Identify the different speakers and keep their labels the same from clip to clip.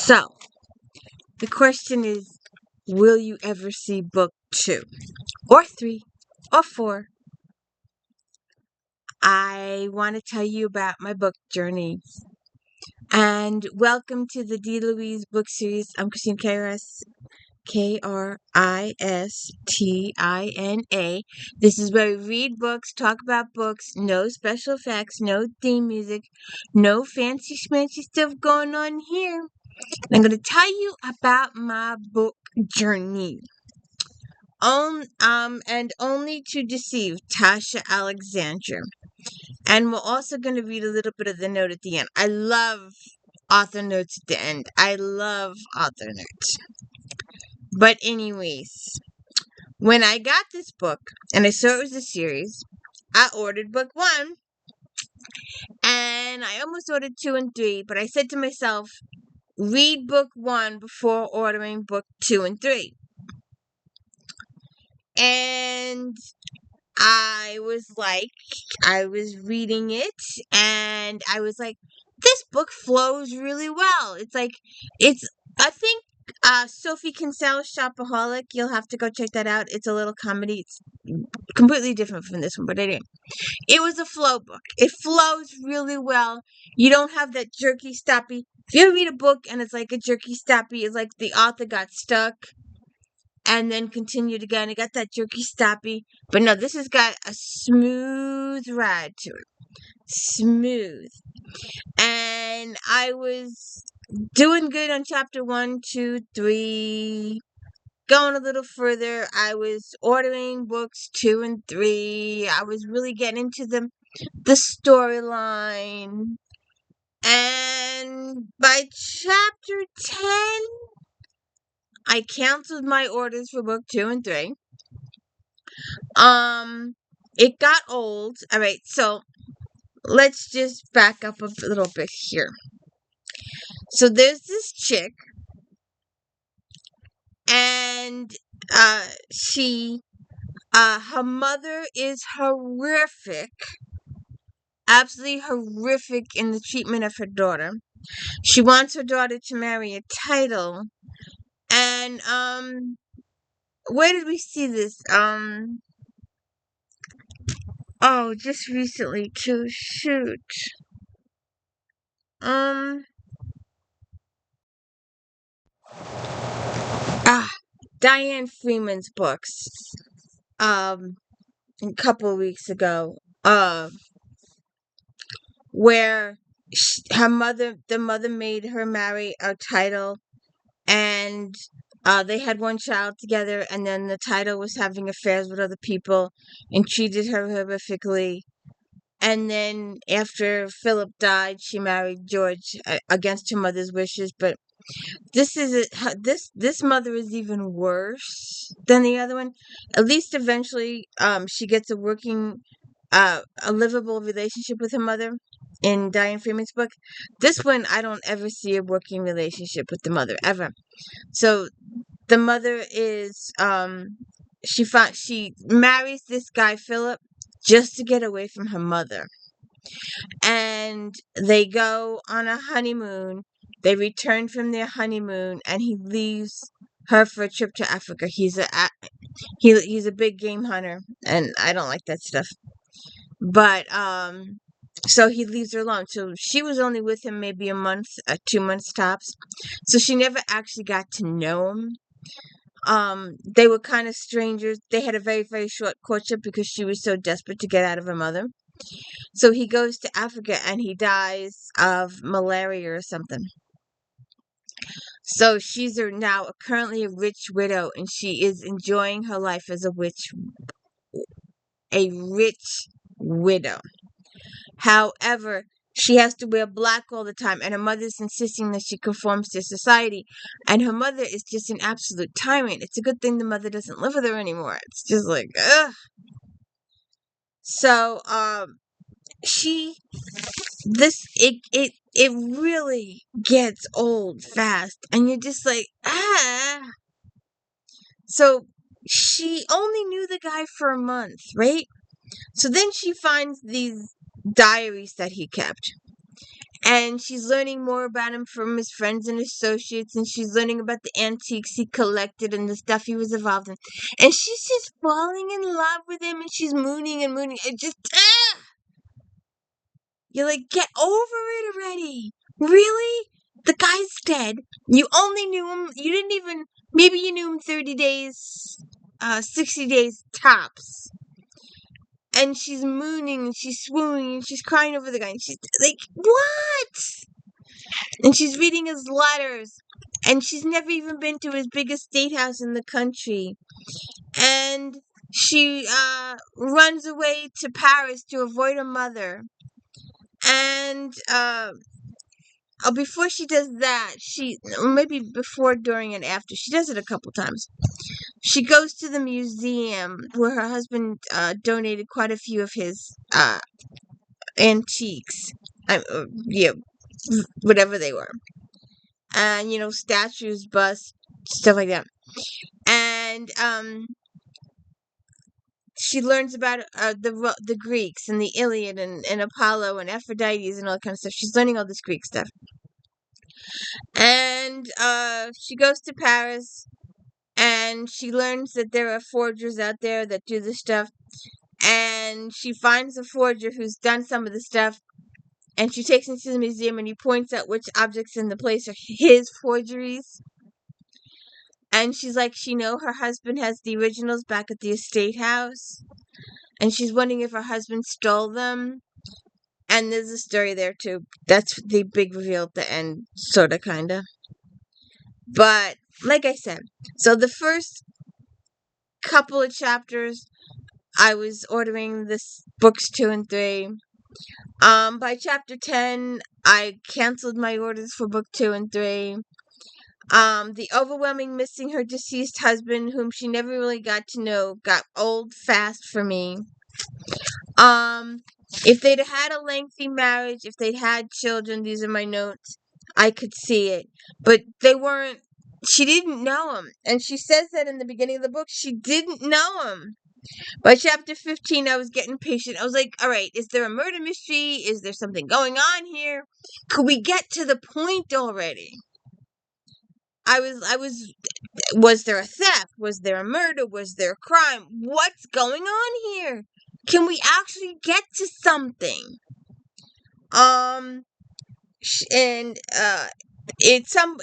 Speaker 1: So, the question is, will you ever see book 2 or 3 or 4? I want to tell you about my book journey. And welcome to the D. Louise book series. I'm Christine Kristina. This is where we read books, talk about books, no special effects, no theme music, no fancy schmancy stuff going on here. I'm going to tell you about my book journey. And only to deceive Tasha Alexandra. And we're also going to read a little bit of the note at the end. I love author notes at the end. I love author notes. But anyways, when I got this book and I saw it was a series, I ordered book 1. And I almost ordered 2 and 3, but I said to myself, read book 1 before ordering book 2 and 3. And I was reading it and I was like, this book flows really well. I think Sophie Kinsel's Shopaholic, you'll have to go check that out. It's a little comedy. It's completely different from this one, but it was a flow book. It flows really well. You don't have that jerky stoppy. If you ever read a book and it's like a jerky stoppy, it's like the author got stuck and then continued again. It got that jerky stoppy. But no, this has got a smooth ride to it. Smooth. And I was doing good on chapter 1, 2, 3. Going a little further, I was ordering books 2 and 3. I was really getting into the storyline. And by chapter 10, I canceled my orders for book 2 and 3. It got old. All right, so let's just back up a little bit here. So there's this chick, and her mother is horrific, absolutely horrific in the treatment of her daughter. She wants her daughter to marry a title, and where did we see this? Just recently too. Shoot. Diane Freeman's books. A couple of weeks ago. Where the mother made her marry a title, and they had one child together, and then the title was having affairs with other people and treated her horrifically. And then after Philip died, she married George against her mother's wishes. But this mother is even worse than the other one. At least eventually, she gets a livable relationship with her mother in Diane Freeman's book. This one, I don't ever see a working relationship with the mother ever. So the mother is she marries this guy Philip just to get away from her mother, and they go on a honeymoon. They return from their honeymoon, and he leaves her for a trip to Africa. He's a big game hunter, and I don't like that stuff. But so he leaves her alone. So she was only with him maybe a month, 2 months tops. So she never actually got to know him. They were kind of strangers. They had a very, very short courtship because she was so desperate to get out of her mother. So he goes to Africa and he dies of malaria or something. So she's now currently a rich widow, and she is enjoying her life as a rich widow. However, she has to wear black all the time, and her mother's insisting that she conforms to society. And her mother is just an absolute tyrant. It's a good thing the mother doesn't live with her anymore. It's just like, ugh. So, it really gets old fast, and you're just like, ah. So she only knew the guy for a month, right? So then she finds these diaries that he kept, And she's learning more about him from his friends and associates, and she's learning about the antiques he collected and the stuff he was involved in. And she's just falling in love with him, and she's mooning and mooning. It just, you're like, get over it already. Really? The guy's dead. You only knew him, you didn't even, maybe you knew him 30 days, 60 days tops. And she's mooning, and she's swooning, and she's crying over the guy, and she's like, what? And she's reading his letters, and she's never even been to his biggest state house in the country. And she runs away to Paris to avoid her mother. And before she does that, maybe before, during, and after, she does it a couple times. She goes to the museum where her husband donated quite a few of his antiques. Yeah, whatever they were. And, statues, busts, stuff like that. And she learns about the Greeks and the Iliad and Apollo and Aphrodite and all that kind of stuff. She's learning all this Greek stuff. And she goes to Paris, and she learns that there are forgers out there that do this stuff. And she finds a forger who's done some of the stuff, and she takes him to the museum, and he points out which objects in the place are his forgeries. And she's like, her husband has the originals back at the estate house. And she's wondering if her husband stole them. And there's a story there, too. That's the big reveal at the end, sort of, kind of. But, like I said, so the first couple of chapters, I was ordering this books 2 and 3. By chapter 10, I canceled my orders for book 2 and 3. The overwhelming missing her deceased husband, whom she never really got to know, got old fast for me. If they'd had a lengthy marriage, if they'd had children, these are my notes, I could see it. But they weren't, she didn't know him. And she says that in the beginning of the book, she didn't know him. By chapter 15, I was getting patient. I was like, all right, is there a murder mystery? Is there something going on here? Could we get to the point already? Was there a theft? Was there a murder? Was there a crime? What's going on here? Can we actually get to something?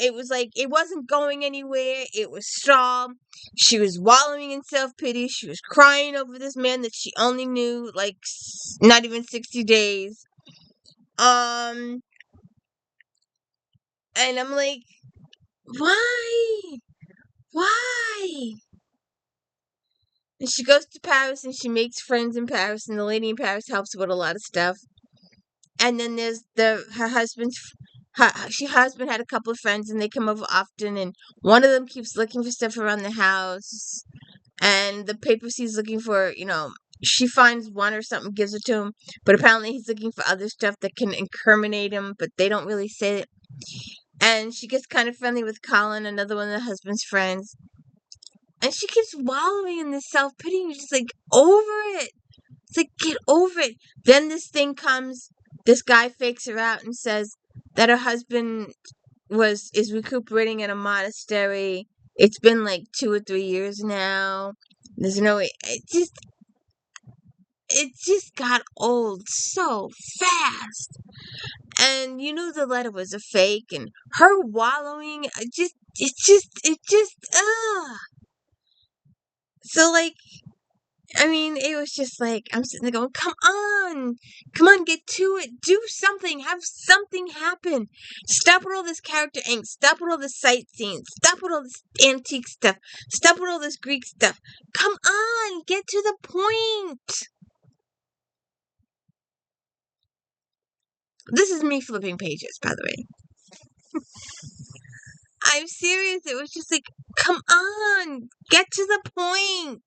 Speaker 1: It was like, it wasn't going anywhere. It was stalled. She was wallowing in self-pity. She was crying over this man that she only knew, like, not even 60 days. And I'm like, why? And she goes to Paris, and she makes friends in Paris, and the lady in Paris helps with a lot of stuff. And then there's her husband had a couple of friends, and they come over often, and one of them keeps looking for stuff around the house, and the papers he's looking for, she finds one or something, gives it to him, but apparently he's looking for other stuff that can incriminate him, but they don't really say it. And she gets kind of friendly with Colin, another one of the husband's friends. And she keeps wallowing in this self-pity, and you're just like, over it. It's like, get over it. Then this thing comes, this guy fakes her out and says that her husband is recuperating in a monastery. It's been like 2 or 3 years now. There's no way. It just got old so fast. And the letter was a fake, and her wallowing, So, like, it was just like, I'm sitting there going, come on, get to it, do something, have something happen, stop with all this character angst, stop with all this sightseeing, stop with all this antique stuff, stop with all this Greek stuff, come on, get to the point. This is me flipping pages, by the way. I'm serious, it was just like, come on, get to the point.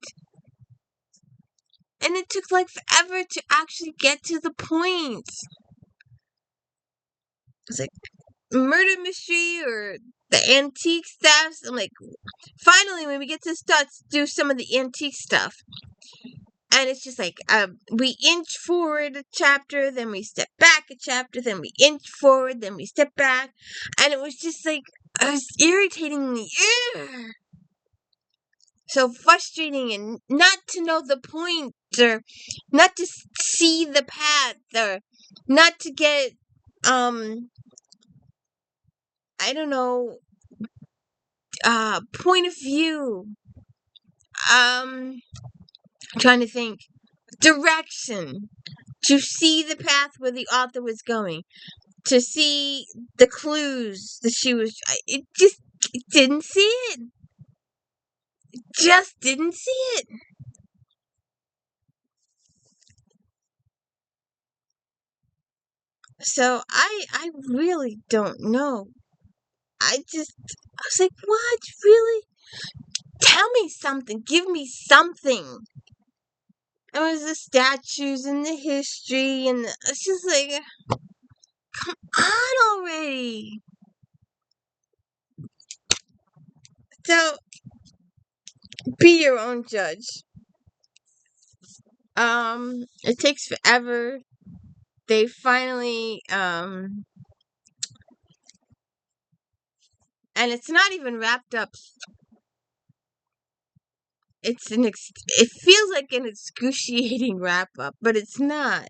Speaker 1: And it took like forever to actually get to the point. It's like murder mystery or the antique stuff. I'm like, finally, when we get to start do some of the antique stuff. And it's just like, we inch forward a chapter, then we step back a chapter, then we inch forward, then we step back. And it was just like, it was irritatingly, so frustrating, and not to know the point, or not to see the path, or not to get, I don't know, point of view. I'm trying to think. Direction. To see the path where the author was going. To see the clues that she was. It didn't see it. Just didn't see it. So I really don't know. I was like, what? Really? Tell me something. Give me something. It was the statues and the history, and it's just like, come on already. So, be your own judge. It takes forever. They finally, and it's not even wrapped up. It feels like an excruciating wrap up, but it's not.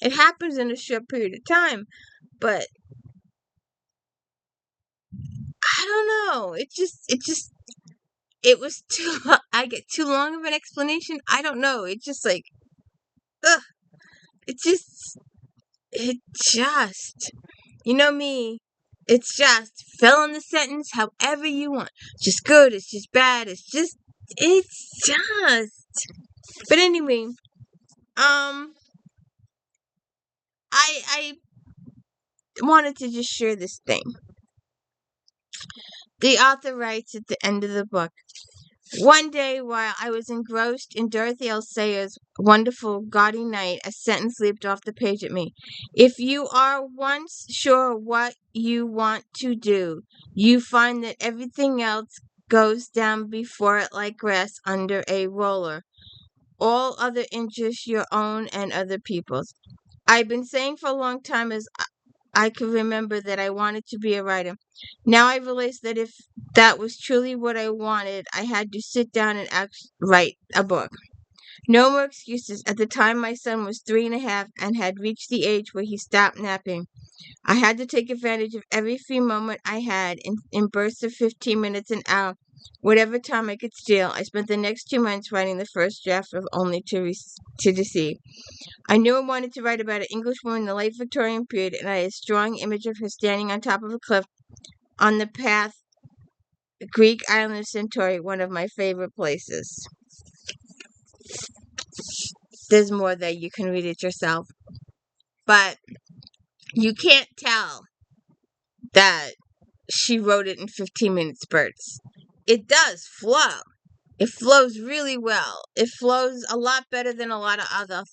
Speaker 1: It happens in a short period of time, but I don't know. It was too. I get too long of an explanation. I don't know. It just like, ugh. It just, you know me. It's just fill in the sentence however you want. It's just good. It's just bad. It's just. But anyway, I wanted to just share this thing. The author writes at the end of the book, one day while I was engrossed in Dorothy L. Sayers' wonderful gaudy night, a sentence leaped off the page at me. If you are once sure what you want to do, you find that everything else goes down before it like grass under a roller. All other interests, your own and other people's. I've been saying for a long time as I could remember that I wanted to be a writer. Now I realize that if that was truly what I wanted, I had to sit down and write a book. No more excuses. At the time, my son was 3.5 and had reached the age where he stopped napping. I had to take advantage of every free moment I had in bursts of 15 minutes an hour, whatever time I could steal. I spent the next 2 months writing the first draft of Only to Deceive. I knew I wanted to write about an Englishwoman in the late Victorian period, and I had a strong image of her standing on top of a cliff on the path, Greek island of Centauri, one of my favorite places. There's more there. You can read it yourself. But you can't tell that she wrote it in 15-minute spurts. It does flow. It flows really well. It flows a lot better than a lot of other.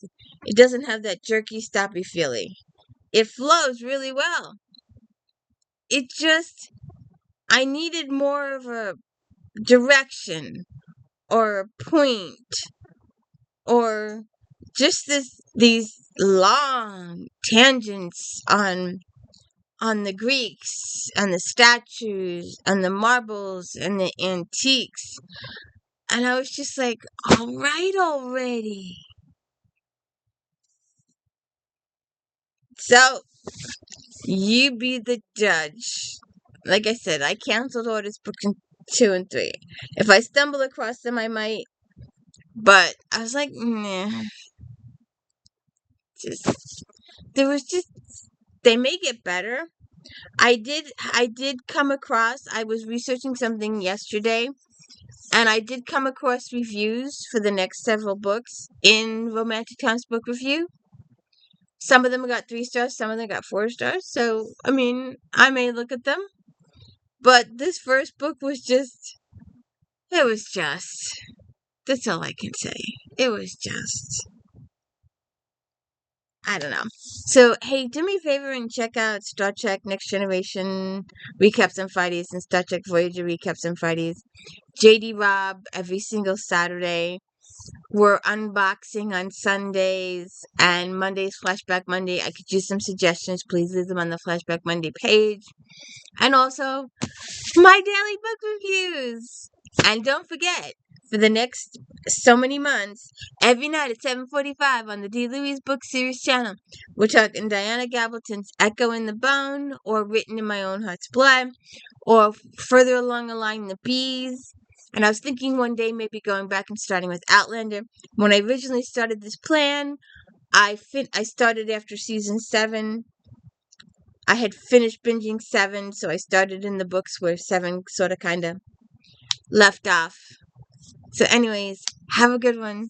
Speaker 1: It doesn't have that jerky, stoppy feeling. It flows really well. It just, I needed more of a direction or a point, or just these long tangents on the Greeks and the statues and the marbles and the antiques. And I was just like, all right already. So, you be the judge. Like I said, I canceled orders books 2 and 3. If I stumble across them, I might. But I was like, nah. There was just, they may get better. I did come across, I was researching something yesterday, and I did come across reviews for the next several books in Romantic Times Book Review. Some of them got 3 stars, some of them got 4 stars. So, I mean, I may look at them. But this first book was just, that's all I can say. It was just, I don't know. So, hey, do me a favor and check out Star Trek Next Generation recaps on Fridays and Star Trek Voyager recaps on Fridays. JD Robb every single Saturday. we're unboxing on Sundays, and Monday's Flashback Monday. I could use some suggestions. Please leave them on the Flashback Monday page. And also, my daily book reviews. And don't forget, for the next so many months, every night at 7:45 on the D. Louise Book Series channel, we're talking Diana Gabaldon's Echo in the Bone, or Written in My Own Heart's Blood, or further along the line, The Bees. And I was thinking one day maybe going back and starting with Outlander. When I originally started this plan, I started after season 7. I had finished binging 7, so I started in the books where 7 sort of kind of left off. So anyways, have a good one.